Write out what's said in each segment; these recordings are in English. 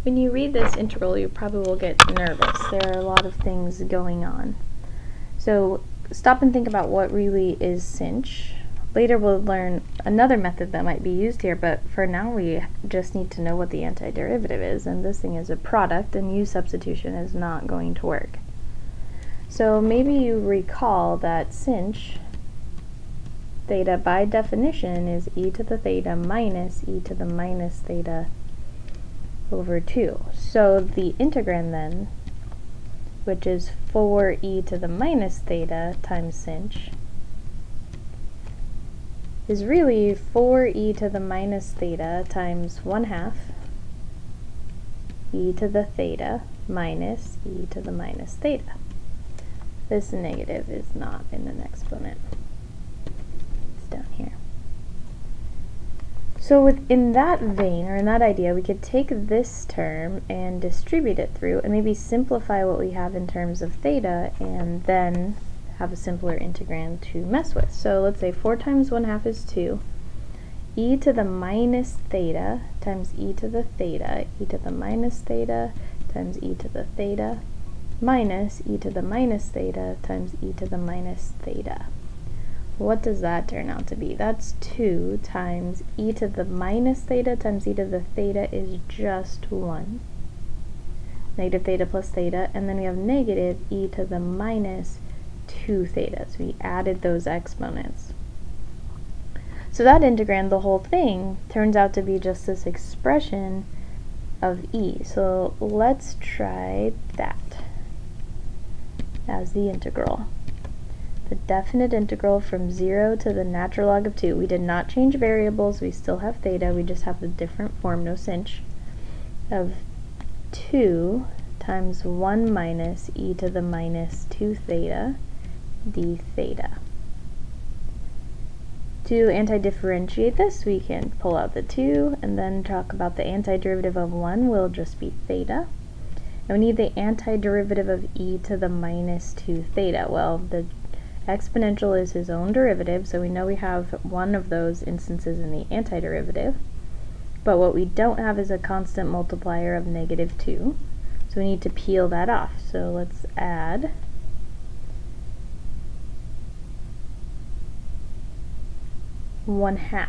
When you read this integral, you probably will get nervous. There are a lot of things going on. So stop and think about what really is sinh. Later we'll learn another method that might be used here, but for now we just need to know what the antiderivative is, and this thing is a product, and u substitution is not going to work. So maybe you recall that sinh theta by definition is e to the theta minus e to the minus theta over 2. So the integrand then, which is 4e to the minus theta times sinh, is really 4e to the minus theta times 1/2 e to the theta minus e to the minus theta. This negative is not in an exponent. It's down here. So in that vein, or in that idea, we could take this term and distribute it through and maybe simplify what we have in terms of theta and then have a simpler integrand to mess with. So let's say 4 times 1/2 is 2. E to the minus theta times e to the theta, e to the minus theta times e to the theta, minus e to the minus theta times e to the minus theta. What does that turn out to be? That's 2 times e to the minus theta times e to the theta is just 1. Negative theta plus theta, and then we have negative e to the minus 2 theta. So we added those exponents. So that integrand, the whole thing, turns out to be just this expression of e. So let's try that as the integral. The definite integral from 0 to the natural log of 2. We did not change variables, we still have theta, we just have the different form, no sinh, of 2 times 1 minus e to the minus 2 theta d theta. To antidifferentiate this, we can pull out the 2 and then talk about the antiderivative of 1 will just be theta. And we need the antiderivative of e to the minus 2 theta. Well, the exponential is his own derivative, so we know we have one of those instances in the antiderivative. But what we don't have is a constant multiplier of negative 2. So we need to peel that off. So let's add 1/2.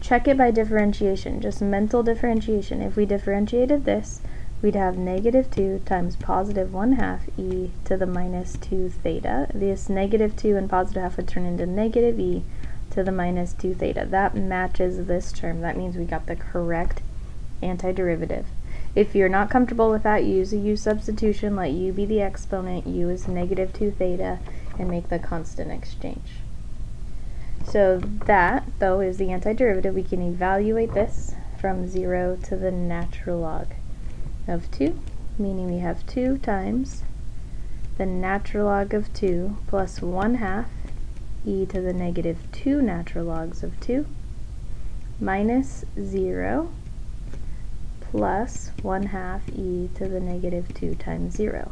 Check it by differentiation, just mental differentiation. If we differentiated this, we'd have negative 2 times positive 1/2 e to the minus 2 theta. This negative 2 and positive half would turn into negative e to the minus 2 theta. That matches this term. That means we got the correct antiderivative. If you're not comfortable with that, use a u substitution. Let u be the exponent, u is negative 2 theta, and make the constant exchange. So that, though, is the antiderivative. We can evaluate this from 0 to the natural log of 2, meaning we have 2 times the natural log of 2 plus 1/2 e to the negative 2 natural logs of 2 minus 0 plus 1/2 e to the negative 2 times 0.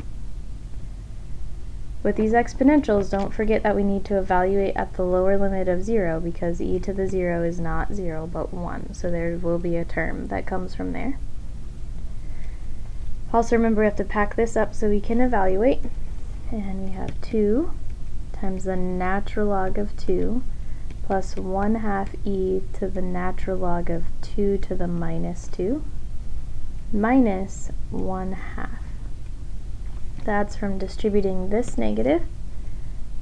With these exponentials, don't forget that we need to evaluate at the lower limit of 0 because e to the 0 is not 0 but 1. So there will be a term that comes from there. Also remember we have to pack this up so we can evaluate. And we have 2 times the natural log of 2 plus 1/2 e to the natural log of 2 to the minus 2 minus 1/2. That's from distributing this negative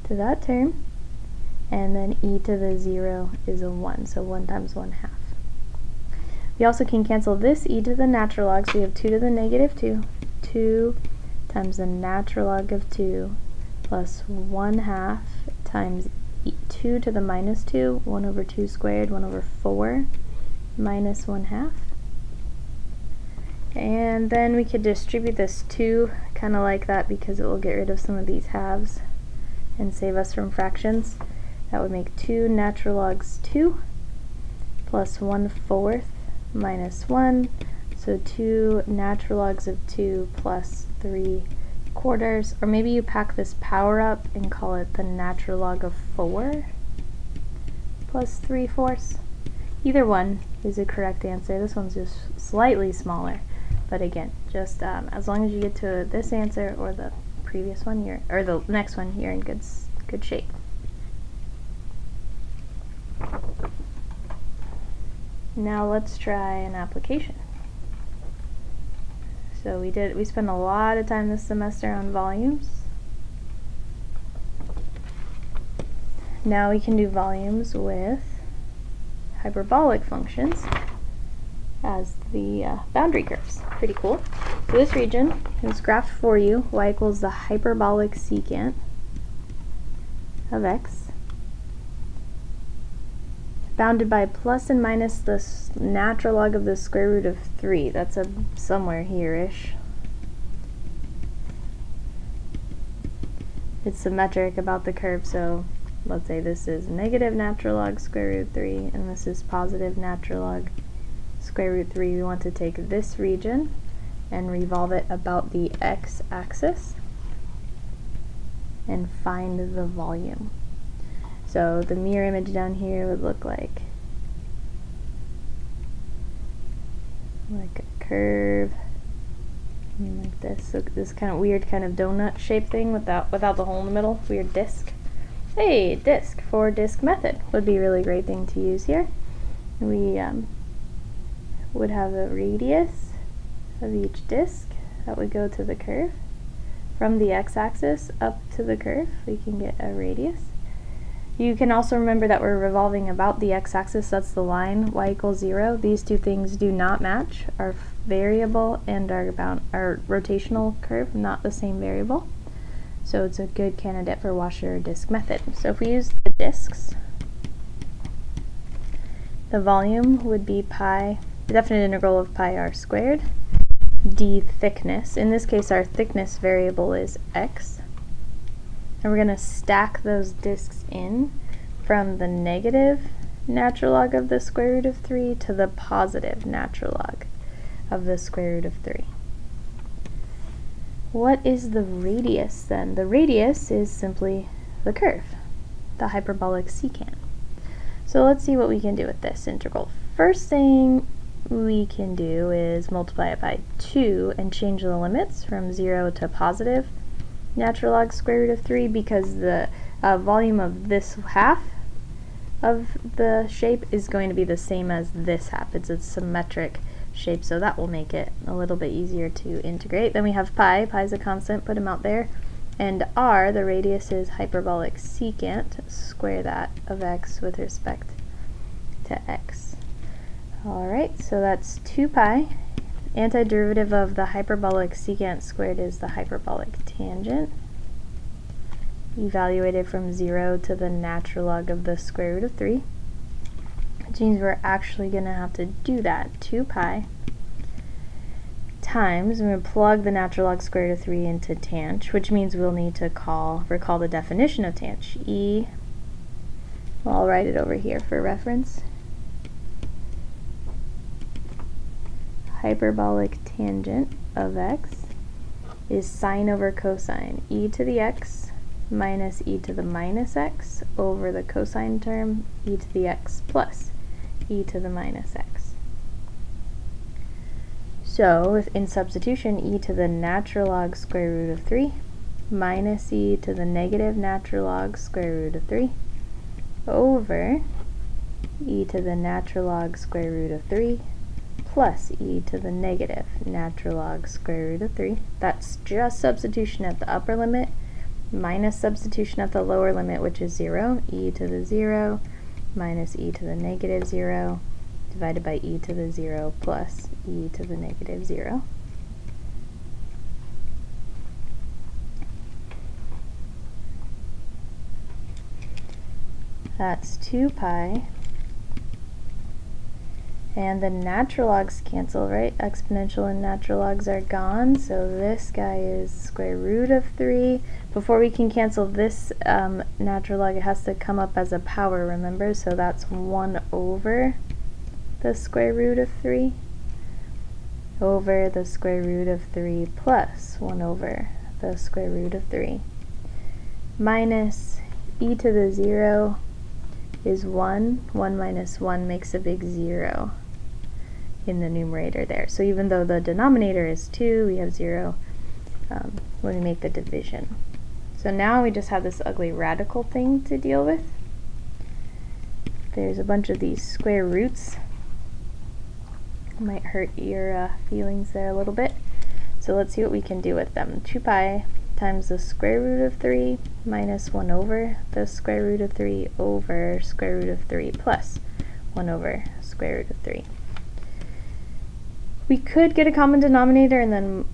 to that term, and then e to the 0 is a 1, so 1 times 1/2. We also can cancel this e to the natural log, so we have 2 to the negative 2. 2 times the natural log of 2 plus 1/2 times 2 to the minus 2, 1 over 2 squared, 1 over 4, minus 1/2. And then we could distribute this 2 kind of like that because it will get rid of some of these halves and save us from fractions. That would make 2 natural logs 2 plus 1/4 minus 1. So 2 natural logs of 2 plus 3/4. Or maybe you pack this power up and call it the natural log of 4 plus 3/4. Either one is a correct answer. This one's just slightly smaller, but again, just as long as you get to this answer or the previous one, or the next one, you're in good shape. Now let's try an application. So we spent a lot of time this semester on volumes. Now we can do volumes with hyperbolic functions as the boundary curves. Pretty cool. So this region is graphed for you. Y equals the hyperbolic secant of x, bounded by plus and minus the natural log of the square root of 3. That's somewhere here-ish. It's symmetric about the curve, so let's say this is negative natural log square root 3, and this is positive natural log square root 3. We want to take this region and revolve it about the x-axis and find the volume. So the mirror image down here would look like a curve like this. So this kind of weird kind of donut shape thing without the hole in the middle. Weird disc. Hey, disc for disc method would be a really great thing to use here. We would have a radius of each disc that would go to the curve. From the x-axis up to the curve, we can get a radius. You can also remember that we're revolving about the x-axis, that's the line, y equals 0. These two things do not match. Our variable and our rotational curve, not the same variable. So it's a good candidate for washer or disk method. So if we use the disks, the volume would be pi, the definite integral of pi r squared, d thickness. In this case, our thickness variable is x. And we're going to stack those disks in from the negative natural log of the square root of 3 to the positive natural log of the square root of 3. What is the radius then? The radius is simply the curve, the hyperbolic secant. So let's see what we can do with this integral. First thing we can do is multiply it by 2 and change the limits from 0 to positive natural log square root of 3, because the volume of this half of the shape is going to be the same as this half. It's a symmetric shape, so that will make it a little bit easier to integrate. Then we have pi is a constant, put them out there, and r, the radius, is hyperbolic secant, square that of x with respect to x. Alright, so that's 2 pi. Antiderivative of the hyperbolic secant squared is the hyperbolic tangent, evaluated from 0 to the natural log of the square root of 3, which means we're actually going to have to do that. 2 pi times, I'm going to plug the natural log square root of 3 into tanh, which means we'll need to recall the definition of tanh. Well, I'll write it over here for reference. Hyperbolic tangent of x is sine over cosine, e to the x minus e to the minus x over the cosine term, e to the x plus e to the minus x. So in substitution, e to the natural log square root of 3 minus e to the negative natural log square root of 3 over e to the natural log square root of 3 plus e to the negative natural log square root of 3. That's just substitution at the upper limit minus substitution at the lower limit, which is 0. E to the 0 minus e to the negative 0 divided by e to the 0 plus e to the negative 0. That's 2 pi. And the natural logs cancel, right? Exponential and natural logs are gone, so this guy is square root of 3. Before we can cancel this natural log, it has to come up as a power, remember? So that's 1 over the square root of 3 over the square root of 3 plus 1 over the square root of 3 minus e to the 0 is 1. 1 minus 1 makes a big 0 in the numerator there. So even though the denominator is 2, we have 0 when we make the division. So now we just have this ugly radical thing to deal with. There's a bunch of these square roots. Might hurt your feelings there a little bit. So let's see what we can do with them. 2 pi times the square root of 3 minus 1 over the square root of 3 over square root of 3 plus 1 over square root of 3. We could get a common denominator and then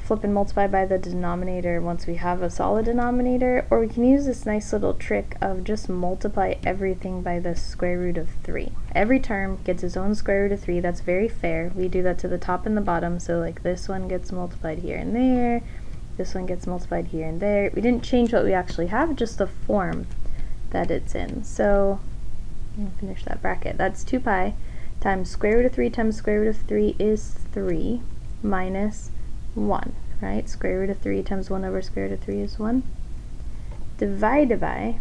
flip and multiply by the denominator once we have a solid denominator, or we can use this nice little trick of just multiply everything by the square root of 3. Every term gets its own square root of 3. That's very fair. We do that to the top and the bottom, so like this one gets multiplied here and there, this one gets multiplied here and there. We didn't change what we actually have, just the form that it's in. So I'm going to finish that bracket. That's 2 pi times square root of 3 times square root of 3 is 3 minus 1, right? Square root of 3 times 1 over square root of 3 is 1. Divided by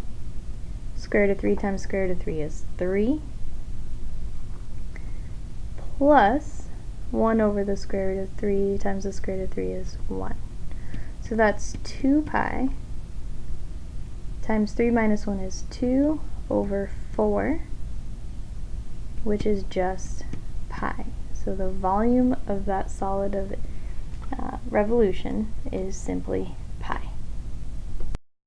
square root of 3 times square root of 3 is 3. Plus 1 over the square root of 3 times the square root of 3 is 1. So that's 2 pi times 3 minus 1 is 2 over 4, which is just pi. So the volume of that solid of revolution is simply